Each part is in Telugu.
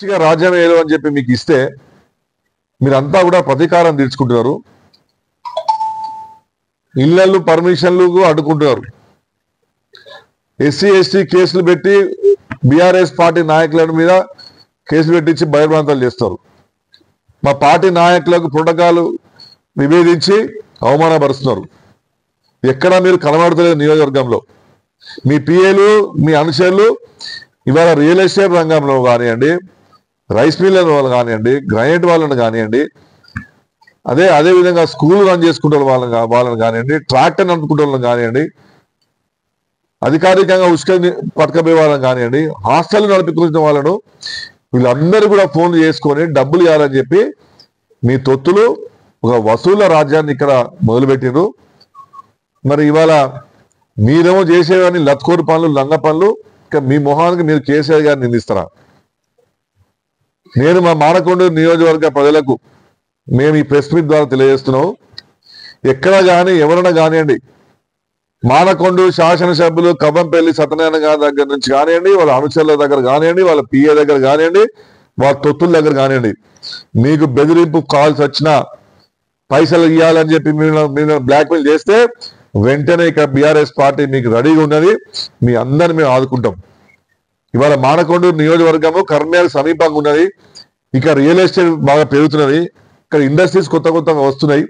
రాజ్యం ఏదో అని చెప్పి మీకు ఇస్తే మీరంతా కూడా ప్రతీకారం తీర్చుకుంటున్నారు. ఇళ్లలు పర్మిషన్లు అడ్డుకుంటున్నారు. ఎస్సీ ఎస్టీ కేసులు పెట్టి బీఆర్ఎస్ పార్టీ నాయకుల మీద కేసులు పెట్టించి భయభ్రాంతాలు చేస్తారు. మా పార్టీ నాయకులకు ప్రోటోకాల్ నివేదించి అవమానపరుస్తున్నారు. ఎక్కడా మీరు కనబడతలేదు. నియోజకవర్గంలో మీ పిఏలు మీ అనుచరులు ఇవాళ రియల్ ఎస్టేట్ రంగంలో కానివ్వండి, రైస్ మిల్లర్ వాళ్ళు కానివ్వండి, గ్రానైట్ వాళ్ళని కానివ్వండి, అదే విధంగా స్కూల్ రన్ చేసుకుంటే వాళ్ళని కానివ్వండి, ట్రాక్టర్ నడుపుకుంటే వాళ్ళని కానివ్వండి, అధికారికంగా ఉసుక పట్టుకపోయే వాళ్ళని కానివ్వండి, హాస్టల్ నడిపించుకున్న వాళ్ళను వీళ్ళందరూ కూడా ఫోన్లు చేసుకొని డబ్బులు ఇవ్వాలని చెప్పి మీ తొత్తులు ఒక వసూళ్ల రాజ్యాన్ని ఇక్కడ మొదలుపెట్టిండ్రు. మరి ఇవాళ మీరేమో చేసేవని లత్కోరు పనులు, లంగ పనులు, ఇంకా మీ మొహానికి మీరు కేసీఆర్ గారిని నిందిస్తారా? నేను మా మానకొండూరు నియోజకవర్గ ప్రజలకు మేము ఈ ప్రెస్ మీట్ ద్వారా తెలియజేస్తున్నాం. ఎక్కడ కానీ ఎవరైనా కానివ్వండి, మానకొండూరు శాసనసభ్యులు కవ్వంపల్లి సత్యనారాయణ గారి దగ్గర నుంచి కానివ్వండి, వాళ్ళ అనుచరుల దగ్గర కానివ్వండి, వాళ్ళ పిఏ దగ్గర కానివ్వండి, వాళ్ళ తొత్తుల దగ్గర కానివ్వండి, మీకు బెదిరింపు కాల్స్ వచ్చినా పైసలు ఇవ్వాలని చెప్పి మీరు బ్లాక్మెయిల్ చేస్తే వెంటనే ఇక్కడ బీఆర్ఎస్ పార్టీ మీకు రెడీగా ఉన్నది. మీ అందరిని మేము ఆదుకుంటాం. ఇవాళ మానకొండూరు నియోజకవర్గము కర్నూలు సమీపంగా ఉన్నది. ఇక్కడ రియల్ ఎస్టేట్ బాగా పెరుగుతున్నది. ఇక్కడ ఇండస్ట్రీస్ కొత్తగా వస్తున్నాయి.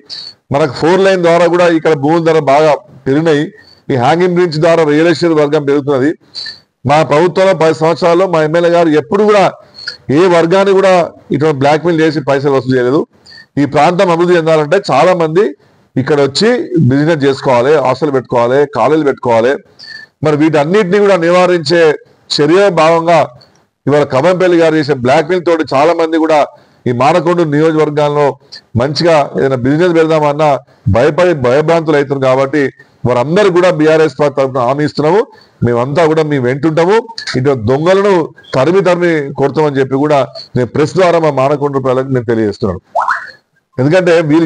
మనకు 4 లైన్ ద్వారా కూడా ఇక్కడ భూముల ధర బాగా పెరిగినాయి. ఈ హ్యాంగింగ్ బ్రిడ్జ్ ద్వారా రియల్ ఎస్టేట్ వర్గం పెరుగుతున్నది. మా ప్రభుత్వంలో 10 సంవత్సరాల్లో మా ఎమ్మెల్యే గారు ఎప్పుడు కూడా ఏ వర్గాన్ని కూడా ఇటువంటి బ్లాక్మెయిల్ చేసి పైసలు వసూలు చేయలేదు. ఈ ప్రాంతం అభివృద్ధి చెందాలంటే చాలా మంది ఇక్కడ వచ్చి బిజినెస్ చేసుకోవాలి, హాస్టల్ పెట్టుకోవాలి, కాలేజీలు పెట్టుకోవాలి. మరి వీటన్నిటిని కూడా నివారించే చర్య భాగంగా ఇవాళ కవ్వంపల్లి గారు చేసే బ్లాక్మెయిల్ తోటి చాలా మంది కూడా ఈ మానకొండూరు నియోజకవర్గాల్లో మంచిగా ఏదైనా బిజినెస్ పెడదామన్నా భయభ్రాంతులు అవుతున్నారు. కాబట్టి వారందరూ కూడా బీఆర్ఎస్ తరఫున హామీ ఇస్తున్నాము. మేమంతా కూడా మేము వెంటుంటాము. ఇటు దొంగలను తరిమి కొడతామని చెప్పి కూడా నేను ప్రెస్ ద్వారా మా మానకొండూరు ప్రజలకు నేను తెలియజేస్తున్నాను. ఎందుకంటే వీళ్ళు